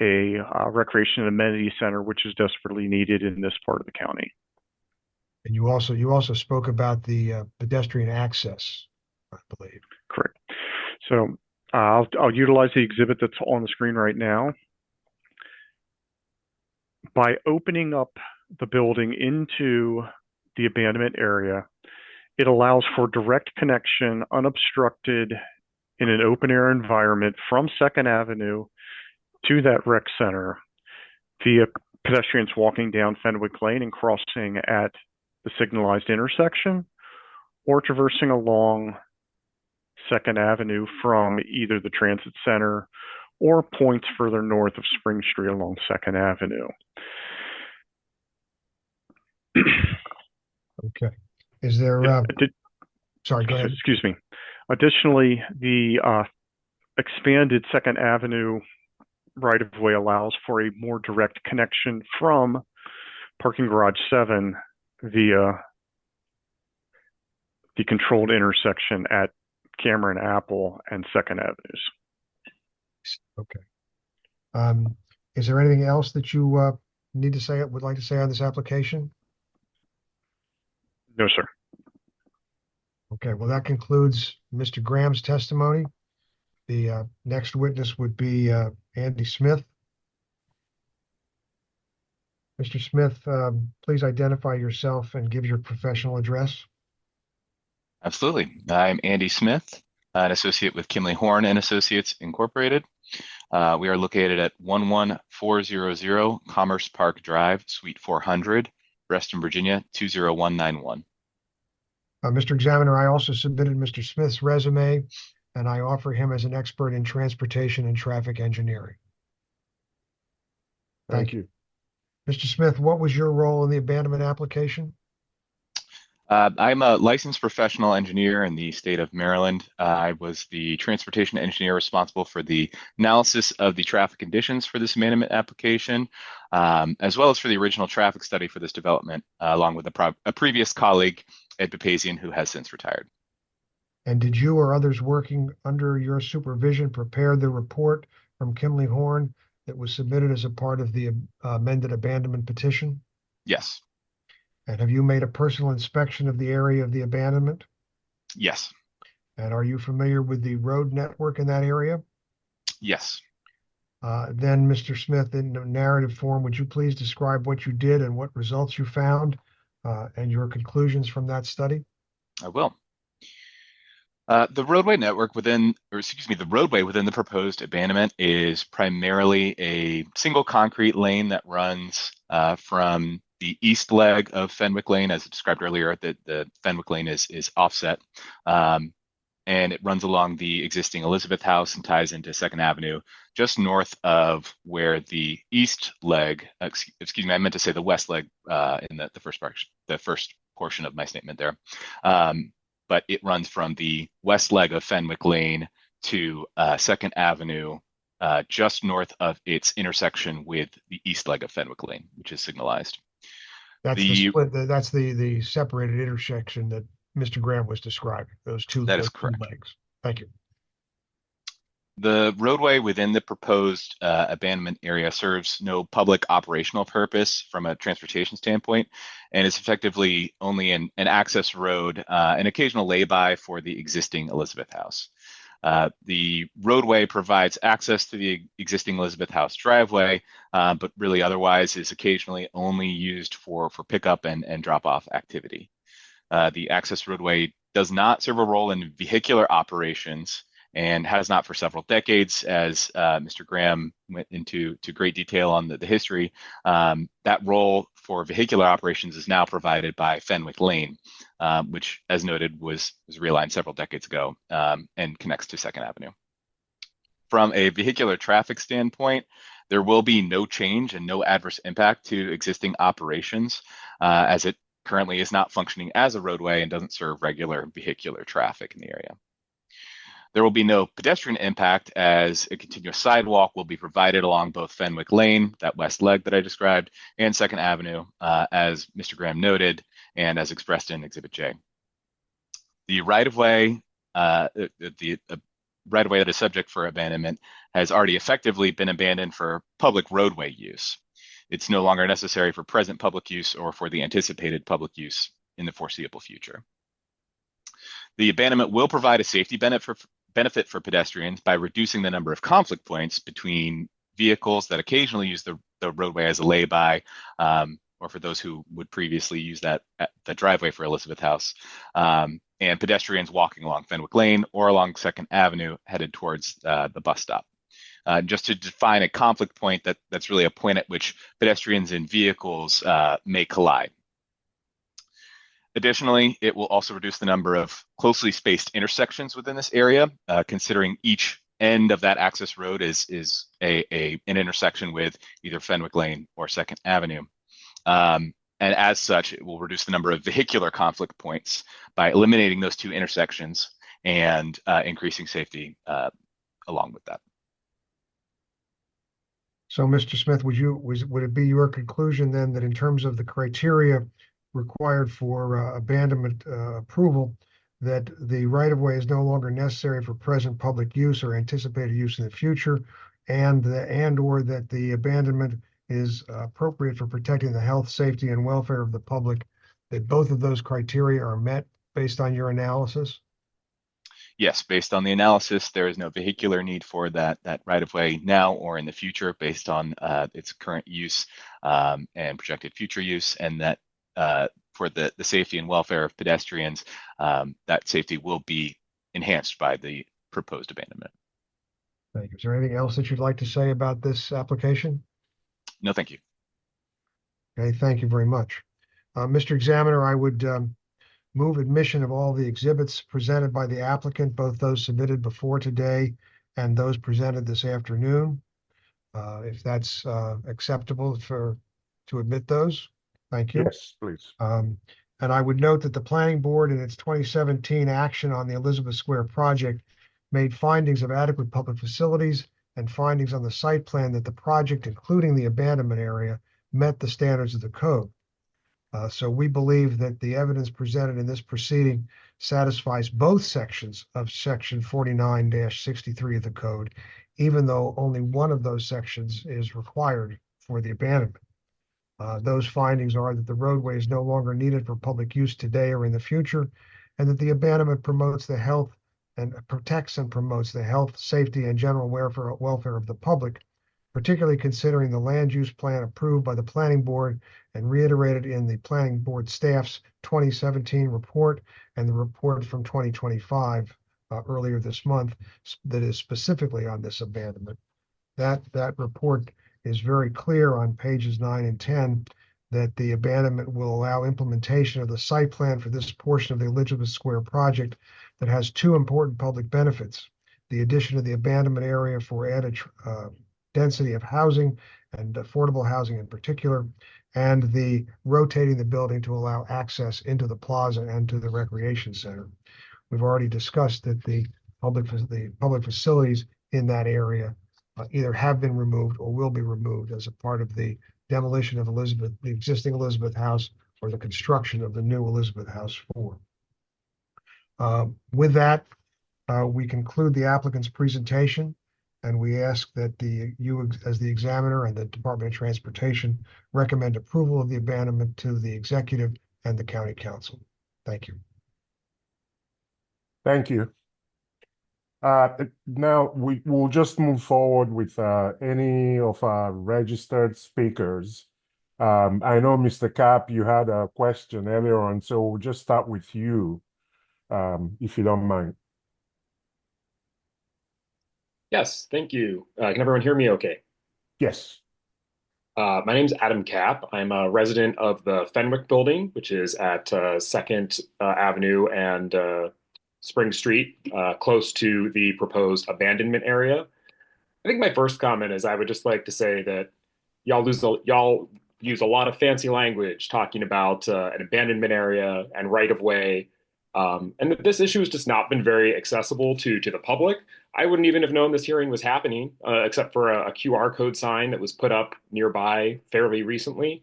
a recreation and amenity center, which is desperately needed in this part of the county. And you also spoke about the pedestrian access, I believe. Correct. So I'll utilize the exhibit that's on the screen right now. By opening up the building into the abandonment area, it allows for direct connection, unobstructed, in an open air environment from 2nd Avenue to that rec center via pedestrians walking down Fenwick Lane and crossing at the signalized intersection, or traversing along 2nd Avenue from either the transit center or points further north of Spring Street along 2nd Avenue. Okay. Is there, sorry, go ahead. Excuse me. Additionally, the expanded 2nd Avenue right-of-way allows for a more direct connection from parking garage 7 via the controlled intersection at Cameron Apple and 2nd Avenues. Okay. Is there anything else that you would like to say on this application? No, sir. Okay, well, that concludes Mr. Graham's testimony. The next witness would be Andy Smith. Mr. Smith, please identify yourself and give your professional address. Absolutely. I'm Andy Smith, an associate with Kimley Horn and Associates Incorporated. We are located at 11400 Commerce Park Drive, Suite 400, Reston, Virginia, 20191. Mr. Examiner, I also submitted Mr. Smith's resume, and I offer him as an expert in transportation and traffic engineering. Thank you. Mr. Smith, what was your role in the abandonment application? I'm a licensed professional engineer in the state of Maryland. I was the transportation engineer responsible for the analysis of the traffic conditions for this abandonment application, as well as for the original traffic study for this development, along with a previous colleague, Ed Papazian, who has since retired. And did you or others working under your supervision prepare the report from Kimley Horn that was submitted as a part of the amended abandonment petition? Yes. And have you made a personal inspection of the area of the abandonment? Yes. And are you familiar with the road network in that area? Yes. Then, Mr. Smith, in narrative form, would you please describe what you did and what results you found and your conclusions from that study? I will. The roadway within the proposed abandonment is primarily a single concrete lane that runs from the east leg of Fenwick Lane, as described earlier. The Fenwick Lane is offset, and it runs along the existing Elizabeth House and ties into 2nd Avenue, just north of where the east leg, excuse me, I meant to say the west leg in the first portion of my statement there. But it runs from the west leg of Fenwick Lane to 2nd Avenue, just north of its intersection with the east leg of Fenwick Lane, which is signalized. That's that's the separated intersection that Mr. Graham was describing, those two legs. Thank you. The roadway within the proposed abandonment area serves no public operational purpose from a transportation standpoint, and is effectively only an access road, an occasional lay-by for the existing Elizabeth House. The roadway provides access to the existing Elizabeth House driveway, but really otherwise is occasionally only used for pickup and drop-off activity. The access roadway does not serve a role in vehicular operations, and has not for several decades, as Mr. Graham went into great detail on the history. That role for vehicular operations is now provided by Fenwick Lane, which, as noted, was realigned several decades ago and connects to 2nd Avenue. From a vehicular traffic standpoint, there will be no change and no adverse impact to existing operations, as it currently is not functioning as a roadway and doesn't serve regular vehicular traffic in the area. There will be no pedestrian impact, as a continuous sidewalk will be provided along both Fenwick Lane, that west leg that I described, and 2nd Avenue, as Mr. Graham noted, and as expressed in Exhibit J. The right-of-way, right-of-way that is subject for abandonment has already effectively been abandoned for public roadway use. It's no longer necessary for present public use or for the anticipated public use in the foreseeable future. The abandonment will provide a safety benefit for pedestrians by reducing the number of conflict points between vehicles that occasionally use the roadway as a lay-by, or for those who would previously use the driveway for Elizabeth House, and pedestrians walking along Fenwick Lane or along 2nd Avenue headed towards the bus stop. Just to define a conflict point, that's really a point at which pedestrians and vehicles may collide. Additionally, it will also reduce the number of closely spaced intersections within this area, considering each end of that access road is an intersection with either Fenwick Lane or 2nd Avenue. And as such, it will reduce the number of vehicular conflict points by eliminating those two intersections and increasing safety along with that. So, Mr. Smith, would it be your conclusion then that in terms of the criteria required for abandonment approval, that the right-of-way is no longer necessary for present public use or anticipated use in the future, or that the abandonment is appropriate for protecting the health, safety, and welfare of the public, that both of those criteria are met based on your analysis? Yes, based on the analysis, there is no vehicular need for that right-of-way now or in the future based on its current use and projected future use, and that for the safety and welfare of pedestrians, that safety will be enhanced by the proposed abandonment. Thank you. Is there anything else that you'd like to say about this application? No, thank you. Okay, thank you very much. Mr. Examiner, I would move admission of all the exhibits presented by the applicant, both those submitted before today and those presented this afternoon. If that's acceptable to admit those. Thank you. Yes, please. And I would note that the planning board in its 2017 action on the Elizabeth Square project made findings of adequate public facilities and findings on the site plan that the project, including the abandonment area, met the standards of the code. So we believe that the evidence presented in this proceeding satisfies both sections of section 49-63 of the code, even though only one of those sections is required for the abandonment. Those findings are that the roadway is no longer needed for public use today or in the future, and that the abandonment promotes the health and protects and promotes the health, safety, and general welfare of the public, particularly considering the land use plan approved by the planning board and reiterated in the planning board staff's 2017 report and the report from 2025 earlier this month that is specifically on this abandonment. That report is very clear on pages 9 and 10 that the abandonment will allow implementation of the site plan for this portion of the Elizabeth Square project that has two important public benefits: the addition of the abandonment area for added density of housing and affordable housing in particular, and the rotating the building to allow access into the plaza and to the recreation center. We've already discussed that the public facilities in that area either have been removed or will be removed as a part of the demolition of the existing Elizabeth House or the construction of the new Elizabeth House 4. With that, we conclude the applicant's presentation, and we ask that you, as the examiner and the Department of Transportation, recommend approval of the abandonment to the executive and the county council. Thank you. Thank you. Now we'll just move forward with any of our registered speakers. I know, Mr. Cap, you had a question earlier on, so we'll just start with you, if you don't mind. Yes, thank you. Can everyone hear me okay? Yes. My name is Adam Kapp. I'm a resident of the Fenwick building, which is at 2nd Avenue and Spring Street, close to the proposed abandonment area. I think my first comment is I would just like to say that y'all use a lot of fancy language talking about an abandonment area and right of way, and that this issue has just not been very accessible to the public. I wouldn't even have known this hearing was happening, except for a QR code sign that was put up nearby fairly recently.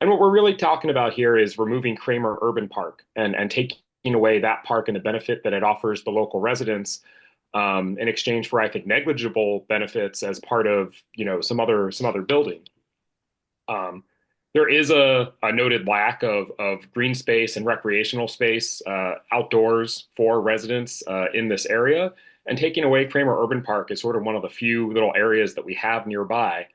And what we're really talking about here is removing Kramer Urban Park and taking away that park and the benefit that it offers the local residents in exchange for, I think, negligible benefits as part of, some other building. There is a noted lack of green space and recreational space outdoors for residents in this area. And taking away Kramer Urban Park is sort of one of the few little areas that we have nearby.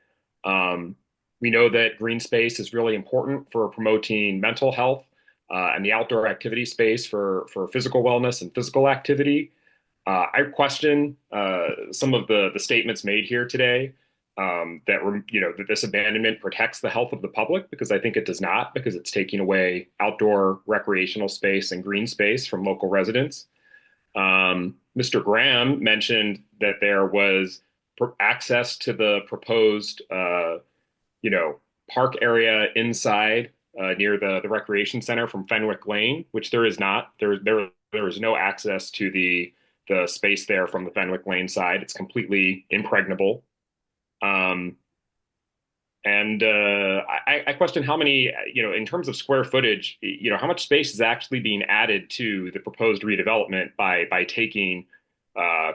We know that green space is really important for promoting mental health and the outdoor activity space for physical wellness and physical activity. I question some of the statements made here today that this abandonment protects the health of the public, because I think it does not, because it's taking away outdoor recreational space and green space from local residents. Mr. Graham mentioned that there was access to the proposed, park area inside near the recreation center from Fenwick Lane, which there is not. There is no access to the space there from the Fenwick Lane side. It's completely impregnable. I question how many, in terms of square footage, how much space is actually being added to the proposed redevelopment by taking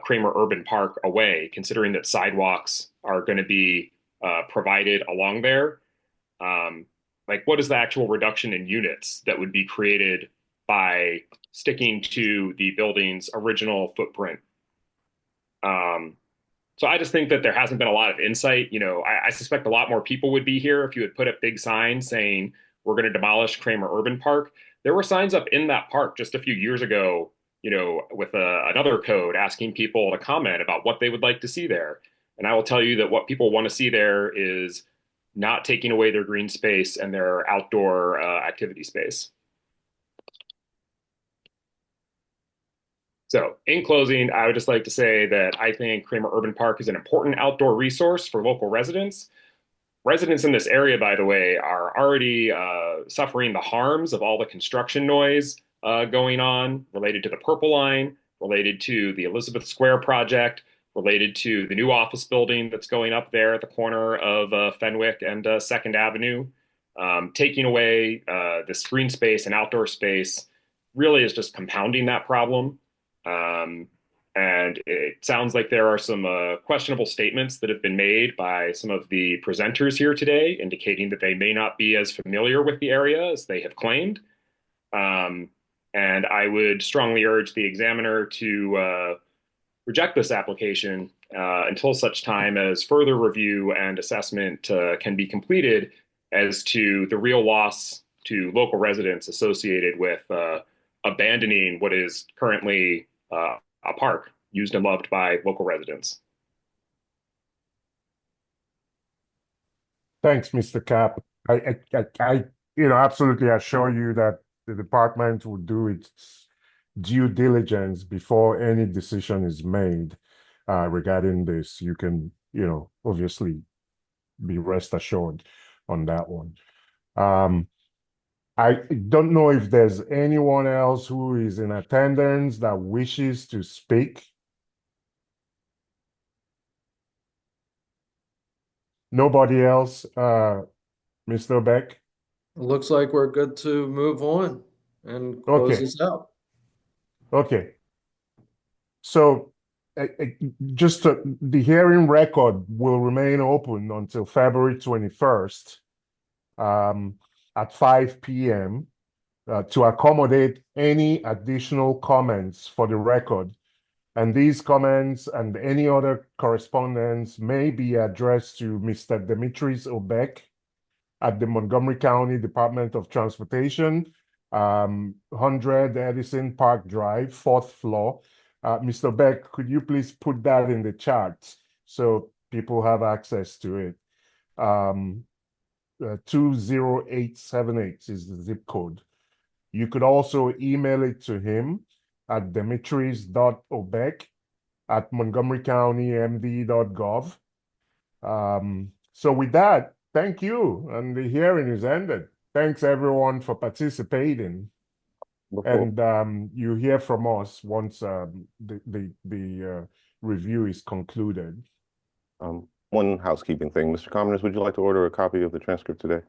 Kramer Urban Park away, considering that sidewalks are going to be provided along there. What is the actual reduction in units that would be created by sticking to the building's original footprint? So I just think that there hasn't been a lot of insight. I suspect a lot more people would be here if you had put up big signs saying we're going to demolish Kramer Urban Park. There were signs up in that park just a few years ago, with another code asking people to comment about what they would like to see there. And I will tell you that what people want to see there is not taking away their green space and their outdoor activity space. So in closing, I would just like to say that I think Kramer Urban Park is an important outdoor resource for local residents. Residents in this area, by the way, are already suffering the harms of all the construction noise going on related to the Purple Line, related to the Elizabeth Square project, related to the new office building that's going up there at the corner of Fenwick and 2nd Avenue. Taking away this green space and outdoor space really is just compounding that problem. And it sounds like there are some questionable statements that have been made by some of the presenters here today, indicating that they may not be as familiar with the area as they have claimed. And I would strongly urge the examiner to reject this application until such time as further review and assessment can be completed as to the real loss to local residents associated with abandoning what is currently a park used and loved by local residents. Thanks, Mr. Cap. I absolutely assure you that the department will do its due diligence before any decision is made regarding this. You can, obviously be rest assured on that one. I don't know if there's anyone else who is in attendance that wishes to speak. Nobody else, Mr. Beck? It looks like we're good to move on and close Okay. this out. Okay. So the hearing record will remain open until February 21st at 5 p.m. To accommodate any additional comments for the record. And these comments and any other correspondence may be addressed to Mr. Demetrius Obek at the Montgomery County Department of Transportation, 100 Edison Park Drive, 4th floor. Mr. Beck, could you please put that in the chat so people have access to it? 20878 is the zip code. You could also email it to him at demetrius.obek@montgomerycountymd.gov. So with that, thank you, and the hearing is ended. Thanks everyone for participating. And you hear from us once the review is concluded. One housekeeping thing. Mr. Commoners, would you like to order a copy of the transcript today?